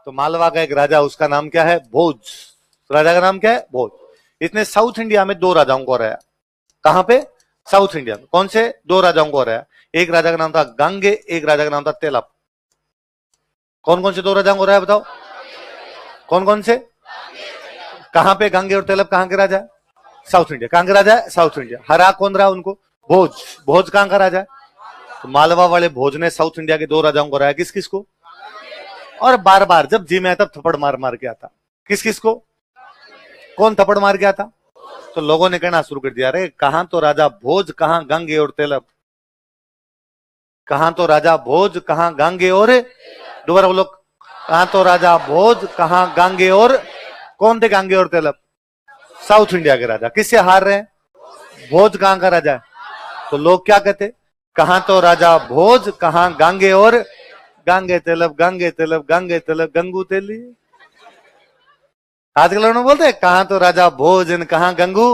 तो मालवा का एक राजा, उसका नाम क्या है? भोज। राजा का नाम क्या है? भोज। इसने साउथ इंडिया में 2 राजाओं को हराया। कहां पे? साउथ इंडिया में। कौन से 2 राजाओं को हराया? एक राजा का नाम था गांगे, एक राजा का नाम था तेलप। कौन कौन से 2 राजाओं को हराया बताओ? कौन कौन से? कहां पे? गांगे और तेलप कहां के राजा है? South India. कहां के राजा है? South India. हरा कौन रहा उनको? भोज। भोज कहां का राजा है? तो मालवा वाले भोज ने साउथ इंडिया के 2 राजाओं को हराया। किस किस को? और बार बार जब जी में तब थप्पड़ मार मार के आता। किस किस को? कौन थप्पड़ मार के आता? तो लोगों ने कहना शुरू कर दिया, अरे कहां तो राजा भोज, कहां गांगे और तेलप। कहां तो राजा भोज, कहां गांगे और, दोबारा बोलो, कहां तो राजा भोज, कहां गांगे और। कौन थे गांगे और तेलप? साउथ इंडिया के राजा। किससे हार रहे हैं? भोज कहां का राजा है। तो लोग क्या कहते? कहां तो राजा भोज, कहां गांगे और, गांगे तेलप, गांगे तेलप, गांगे तेलप, गंगू तेली। आजकल लोग बोलते हैं कहां तो राजा भोज, कहां गंगू।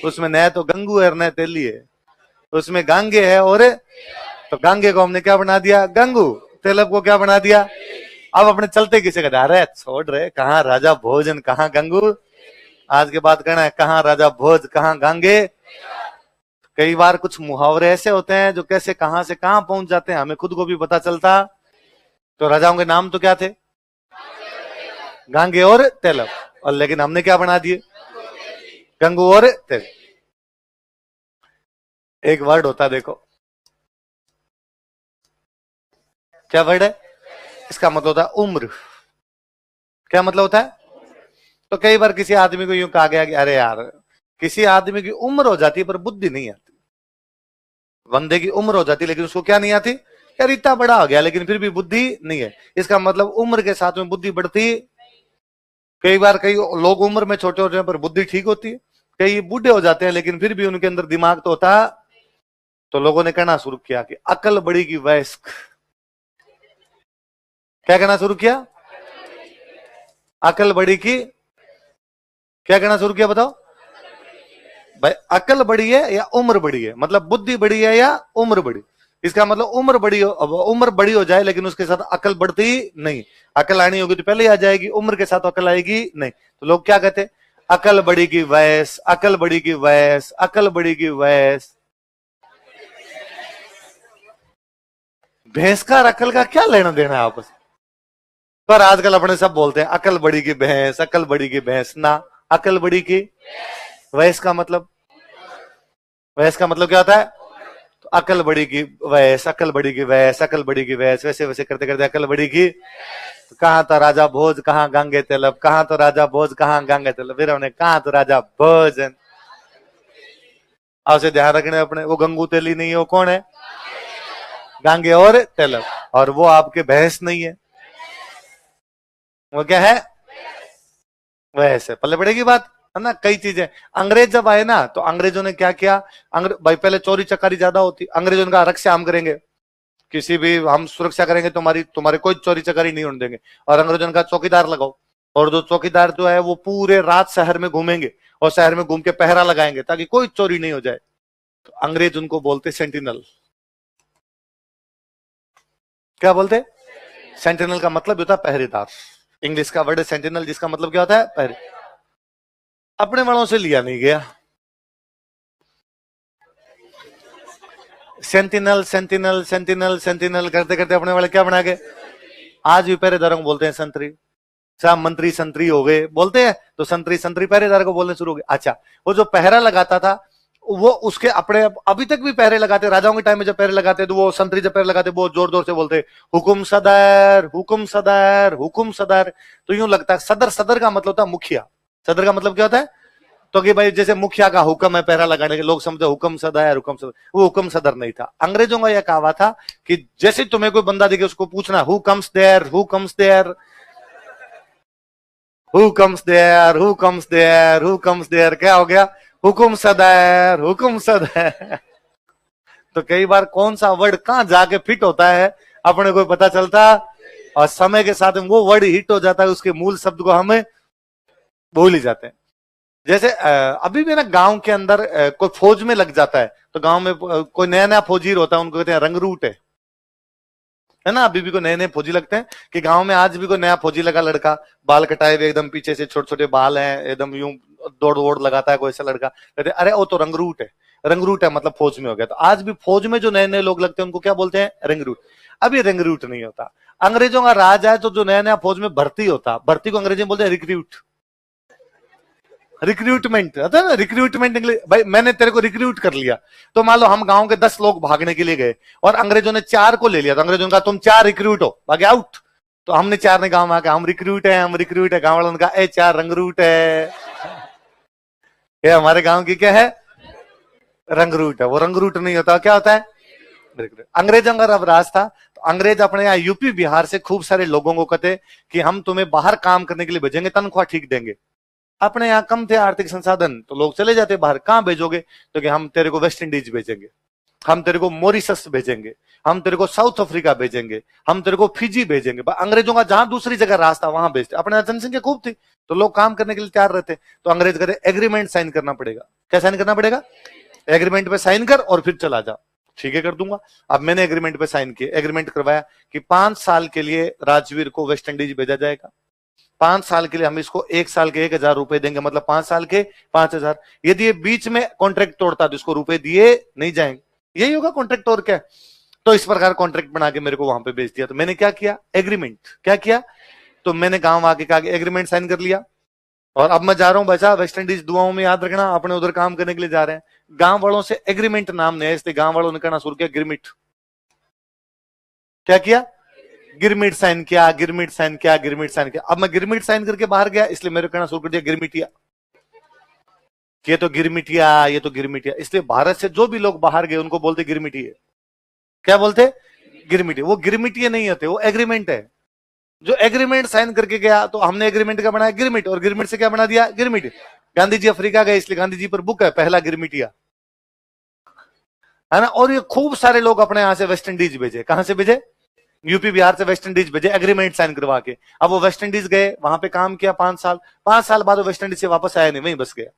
उसमें न तो गंगू है न तेली है, उसमें गांगे है। और तो गांगे को हमने क्या बना दिया? गंगू। तेलप को क्या बना दिया? अब अपने चलते किसे कहते? अरे छोड़ रहे, कहां राजा भोजन, कहां गंगू। आज के बाद कहना है कहां राजा भोज, कहां गांगे। कई बार कुछ मुहावरे ऐसे होते हैं जो कैसे कहां से कहां पहुंच जाते हैं, हमें खुद को भी पता चलता। तो राजाओं के नाम तो क्या थे? गांगे और तेलप। और लेकिन हमने क्या बना दिए? गंगू और तेलप। एक वर्ड होता है, देखो क्या वर्ड है? इसका मतलब होता है उम्र। क्या मतलब होता है? तो कई बार किसी आदमी को यूं कहा गया कि अरे यार, किसी आदमी की उम्र हो जाती है पर बुद्धि नहीं आती। बंदे की उम्र हो जाती है लेकिन उसको क्या नहीं आती? यार इतना बड़ा हो गया लेकिन फिर भी बुद्धि नहीं है। इसका मतलब उम्र के साथ में बुद्धि बढ़ती। कई बार कई लोग उम्र में छोटे होते हैं पर बुद्धि ठीक होती है। कई बूढ़े हो जाते हैं लेकिन फिर भी उनके अंदर दिमाग तो होता। तो लोगों ने कहना शुरू किया कि अकल बड़ी की वयस्क। क्या कहना शुरू किया? अकल बड़ी की, क्या कहना शुरू किया बताओ भाई? अकल बड़ी है या उम्र बड़ी है? मतलब बुद्धि बड़ी है या उम्र बड़ी? इसका मतलब उम्र बड़ी हो, उम्र बड़ी हो जाए लेकिन उसके साथ अकल बढ़ती नहीं। अकल आनी होगी तो पहले ही आ जाएगी, उम्र के साथ अकल आएगी नहीं। तो लोग क्या कहते? अकल बड़ी की वयस, अकल बड़ी की वयस, अकल बड़ी की वयस। भैंस का और अकल का क्या लेना देना है आपस? पर आजकल अपने सब बोलते हैं अकल बड़ी की भैंस, अकल बड़ी की भैंस। ना, अकल बड़ी की वयस का मतलब, वयस का मतलब क्या होता है? तो अकल बड़ी की वयस, अकल बड़ी की वयस, अकल बड़ी की वयस, वैसे वैसे करते करते अकल बड़ी की। तो कहां था राजा भोज, कहां गांगे तेलप, कहां तो राजा भोज, कहां गांगे तेलप। फिर हमने कहा तो राजा भोजन। आपसे ध्यान रखने अपने, वो गंगू तेली नहीं है, वो कौन है? गांगे और तेलप। और वो आपके भैंस नहीं है, वो क्या है? वैसे पल्ले पड़ेगी बात है ना। कई चीजें, अंग्रेज जब आए ना तो अंग्रेजों ने क्या किया? भाई पहले चोरी चकारी ज्यादा होती, अंग्रेजों ने कहा रक्षा हम करेंगे, किसी भी हम सुरक्षा करेंगे, तुम्हारी तुम्हारे कोई चोरी चकारी नहीं होने देंगे। और अंग्रेजों ने कहा चौकीदार लगाओ। और जो चौकीदार जो है वो पूरे रात शहर में घूमेंगे और शहर में घूम के पहरा लगाएंगे ताकि कोई चोरी नहीं हो जाए। तो अंग्रेज उनको बोलते सेंटिनल। क्या बोलते? सेंटिनल का मतलब होता है पहरेदार। इंग्लिश का वर्ड है सेंटिनल, जिसका मतलब क्या होता है? पहरे। अपने वालों से लिया नहीं गया। सेंटिनल सेंटिनल सेंटिनल सेंटिनल करते करते अपने वाले क्या बना गए? आज भी पहरेदारों को बोलते हैं संतरी। साहब मंत्री संतरी हो गए बोलते हैं, तो संतरी संतरी पहरेदार को बोलने शुरू हो गए। अच्छा, वो जो पहरा लगाता था वो उसके अपने, अभी तक भी पहरे लगाते, राजाओं के टाइम में जब पहरे लगाते तो वो संतरी जब पहरे लगाते वो जोर जोर से बोलते हुकुम सदर, हुकुम सदर, हुकुम सदर। तो यूं लगता है सदर, सदर का मतलब होता है मुखिया। सदर का मतलब क्या होता है? तो कि भाई जैसे मुखिया का हुक्म है पहरा लगाने के, लोग समझे हुक्म सदर, हुक्म सदर। वो हुक्म सदर नहीं था। अंग्रेजों का यह कहावा था कि जैसे तुम्हें कोई बंदा दिखे उसको पूछना who comes there, who comes there, who comes there, who comes there, who comes there. क्या हो गया? हुकुम सदर, हुकुम सदर। तो कई बार कौन सा वर्ड कहां जाके फिट होता है अपने को पता चलता, और समय के साथ वो वर्ड हिट हो जाता है, उसके मूल शब्द को हमें भूल ही जाते हैं। जैसे अभी भी ना गांव के अंदर कोई फौज में लग जाता है तो गांव में कोई नया नया फौजी होता है, उनको कहते हैं रंगरूट है है ना, अभी भी को नए नए फौजी लगते हैं कि गांव में आज भी को नया फौजी लगा लड़का, बाल कटाए हुए एकदम पीछे से, छोटे छोटे बाल हैं, एकदम यूं दौड़ वोड़ लगाता है कोई ऐसा लड़का, कहते अरे वो तो रंगरूट है, रंगरूट है मतलब फौज में हो गया। तो आज भी फौज में जो नए नए लोग लगते हैं उनको क्या बोलते हैं, रंगरूट। अब ये रंगरूट नहीं होता, अंग्रेजों का राज है, तो जो नया नया फौज में भर्ती होता, भर्ती को अंग्रेजी में बोलते हैं रिक्रूट, रिक्रूटमेंट आता है ना, रिक्रूटमेंट इंग्लिश। भाई मैंने तेरे को रिक्रूट कर लिया, तो मान लो हम गांव के 10 लोग भागने के लिए गए और अंग्रेजों ने 4 को ले लिया, तो अंग्रेजों ने कहा तुम 4 रिक्रूट हो, भागे आउट। तो हमने 4 ने गांव में आके हम रिक्रूट है, हम रिक्रूट है, गांव वालों ने कहा 4 रंगरूट है। ये हमारे गांव की क्या है, रंगरूट है। वो रंगरूट नहीं होता, क्या होता है, अंग्रेजों का अब राज था। तो अंग्रेज अपने यहाँ यूपी बिहार से खूब सारे लोगों को कहते कि हम तुम्हें बाहर काम करने के लिए भेजेंगे, तनख्वाह ठीक देंगे। अपने यहाँ कम थे आर्थिक संसाधन, तो लोग चले जाते बाहर। कहां भेजोगे, तो कि हम तेरे को वेस्ट इंडीज भेजेंगे, हम तेरे को मॉरिशस भेजेंगे, हम तेरे को साउथ अफ्रीका भेजेंगे, हम तेरे को फिजी भेजेंगे। अंग्रेजों का जहां दूसरी जगह रास्ता वहां भेजते। अपने यहाँ जनसंख्या खूब थी, तो लोग काम करने के लिए तैयार रहते। तो अंग्रेज कहते एग्रीमेंट साइन करना पड़ेगा। क्या साइन करना पड़ेगा, एग्रीमेंट पे साइन कर और फिर चला जा। ठीक है कर दूंगा। अब मैंने एग्रीमेंट पे साइन किया, एग्रीमेंट करवाया कि 5 साल के लिए राजवीर को वेस्ट इंडीज भेजा जाएगा। 5 साल के लिए हम इसको 1 साल के 1000 रुपए देंगे, मतलब 5 साल के 5000। यदि ये बीच में कॉन्ट्रैक्ट तोड़ता तो इसको रुपए दिए नहीं जाएंगे। यही होगा कॉन्ट्रैक्ट, और क्या। तो इस प्रकार कॉन्ट्रैक्ट बना के मेरे को वहां पे भेज दिया। तो मैंने क्या किया, एग्रीमेंट क्या किया, तो मैंने गांव आके कहा एग्रीमेंट साइन कर लिया और अब मैं जा रहा हूं बचा वेस्ट इंडीज, दुआओं में याद रखना, अपने उधर काम करने के लिए जा रहे हैं। गांव वालों से एग्रीमेंट नाम नहीं है, इसलिए गांव वालों ने कहना शुरू किया गिरमिट। क्या किया, गिरमिट साइन किया, गिरमिट साइन किया, गिरमिट साइन किया। अब मैं गिरमिट साइन करके बाहर गया, इसलिए मेरे कहना शुरू कर दिया गिरमिटिया, ये तो गिरमिटिया, ये तो गिरमिटिया। इसलिए भारत से जो भी लोग बाहर गए उनको बोलते गिरमिटिया। क्या बोलते, गिरमिटिया। वो गिरमिटिया नहीं होते, वो एग्रीमेंट है। जो एग्रीमेंट साइन करके गया, तो हमने एग्रीमेंट का बनाया गिरमिट, और गिरमिट से क्या बना दिया, गिरमिट। गांधी जी अफ्रीका गए, इसलिए गांधी जी पर बुक है पहला गिरमिटिया, है ना। और ये खूब सारे लोग अपने यहां से वेस्ट इंडीज भेजे। कहां से भेजे, यूपी बिहार से वेस्ट इंडीज भेजे, एग्रीमेंट साइन करवा के। अब वो वेस्ट इंडीज गए, वहां पे काम किया 5 साल। 5 साल बाद वो वेस्ट इंडीज से वापस आया नहीं, वहीं बस गया।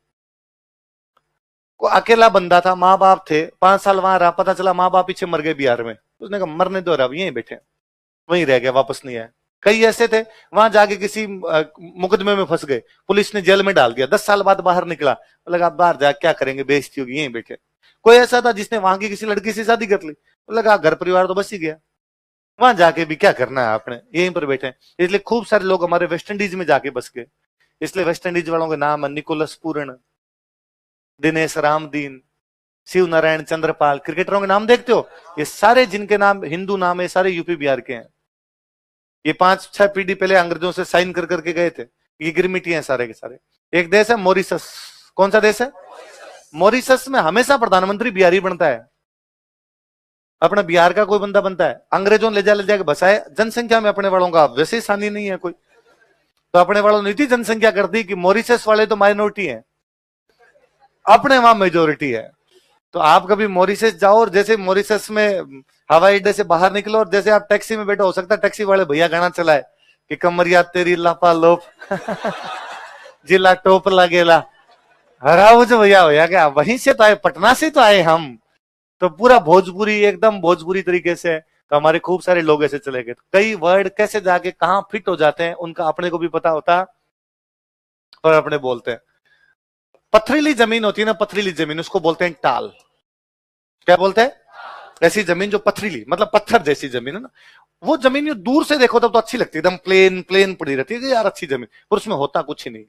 वो अकेला बंदा था, माँ बाप थे, 5 साल वहां रहा, पता चला माँ बाप पीछे मर गए बिहार में। उसने कहा मरने दो, रहा यहीं बैठे, वहीं रह गया, वापस नहीं आया। कई ऐसे थे वहां जाके किसी मुकदमे में फंस गए, पुलिस ने जेल में डाल दिया, 10 साल बाद बाहर निकला, लगा बाहर जा क्या करेंगे, बेइज्जती होगी, यहीं बैठे। कोई ऐसा था जिसने वहां की किसी लड़की से शादी कर ली, लगा घर परिवार तो बस ही गया, वहां जाके भी क्या करना है आपने, यहीं पर बैठे। इसलिए खूब सारे लोग हमारे वेस्ट इंडीज में जाके बस गए। इसलिए वेस्ट इंडीज वालों के नाम है निकोलस पूर्ण, दिनेश रामदीन, शिव नारायण चंद्रपाल। क्रिकेटरों के नाम देखते हो, ये सारे जिनके नाम हिंदू नाम है, सारे यूपी बिहार के हैं। ये 5-6 पीढ़ी पहले अंग्रेजों से साइन कर करके गए थे। ये गिरमिटी हैं सारे के सारे। एक देश है मॉरिशस। कौन सा देश है, मॉरिशस में हमेशा प्रधानमंत्री बिहारी बनता है, अपना बिहार का कोई बंदा बनता है। अंग्रेजों ले जाके बसाए, जनसंख्या में अपने वालों का वैसे सानी नहीं है कोई, तो अपने वालों ने इतनी जनसंख्या कर दी कि मॉरिशस वाले तो माइनॉरिटी हैं, अपने वहां मेजोरिटी है। तो आप कभी मॉरिशस जाओ, और जैसे मॉरिशस में हवाई अड्डे से बाहर निकलो और जैसे आप टैक्सी में बैठो, हो सकता है टैक्सी वाले भैया गाना चलाए कि कमरिया तेरी लापा लोप जिला टोप लगेला, हराओ जो भैया भैया क्या, वहीं से तो आए, पटना से तो आए हम, तो पूरा भोजपुरी एकदम भोजपुरी तरीके से। तो हमारे खूब सारे लोग ऐसे चले गए। कई वर्ड कैसे जाके कहां फिट हो जाते हैं उनका अपने को भी पता होता, और अपने बोलते हैं। पथरीली जमीन होती है ना, पथरीली जमीन, उसको बोलते हैं टाल। क्या बोलते हैं, ऐसी जमीन जो पथरीली, मतलब पत्थर जैसी जमीन है ना, वो जमीन जो दूर से देखो तब तो अच्छी लगती है, एकदम प्लेन प्लेन पड़ी रहती है यार, अच्छी जमीन, पर उसमें होता कुछ ही नहीं।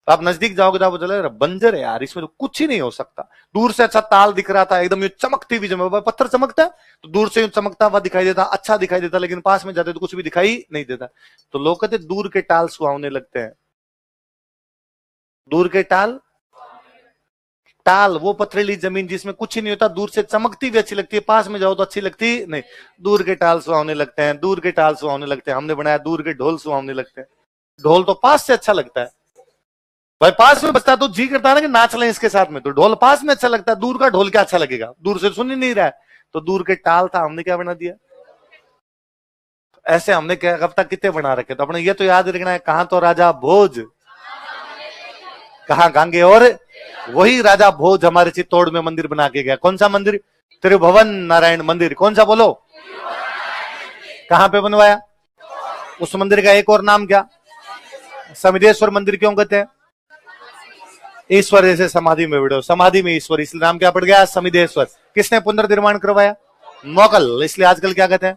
आप नजदीक जाओगे तो आपको चलेगा बंजर है यार, इसमें तो कुछ ही नहीं हो सकता। दूर से अच्छा ताल दिख रहा था, एकदम ये चमकती हुई जमीन, पत्थर चमकता है तो दूर से चमकता हुआ दिखाई देता, अच्छा दिखाई देता, लेकिन पास में जाते तो कुछ भी दिखाई नहीं देता। तो लोग कहते दूर के टाल सुहावने लगते हैं। दूर के टाल, टाल वो पथरीली जमीन जिसमें कुछ ही नहीं होता, दूर से चमकती भी अच्छी लगती है, पास में जाओ तो अच्छी लगती नहीं। दूर के टाल सुहावने लगते हैं, दूर के टाल सुहावने लगते हैं। हमने बनाया दूर के ढोल सुहावने लगते हैं। ढोल तो पास से अच्छा लगता है भाई, पास में बजता तो जी करता है ना कि नाच लें इसके साथ में, तो ढोल पास में अच्छा लगता है, दूर का ढोल क्या अच्छा लगेगा, दूर से सुन ही नहीं रहा है। तो दूर के टाल था, हमने क्या बना दिया, ऐसे हमने क्या अब तक कितने बना रखे। तो अपने ये तो याद रखना है, कहां तो राजा भोज, कहां गांगे, और वही राजा भोज हमारे चित्तौड़ में मंदिर बना के गया। कौन सा मंदिर, त्रिभुवन नारायण मंदिर। कौन सा बोलो, कहां पे बनवाया? उस मंदिर का एक और नाम क्या? समिधेश्वर मंदिर क्यों कहते हैं? ईश्वर जैसे समाधि में बैठो, समाधि में ईश्वर, इसलिए नाम क्या पड़ गया? समिधेश्वर। किसने पुनर्निर्माण करवाया? मुगल, इसलिए आजकल क्या कहते हैं?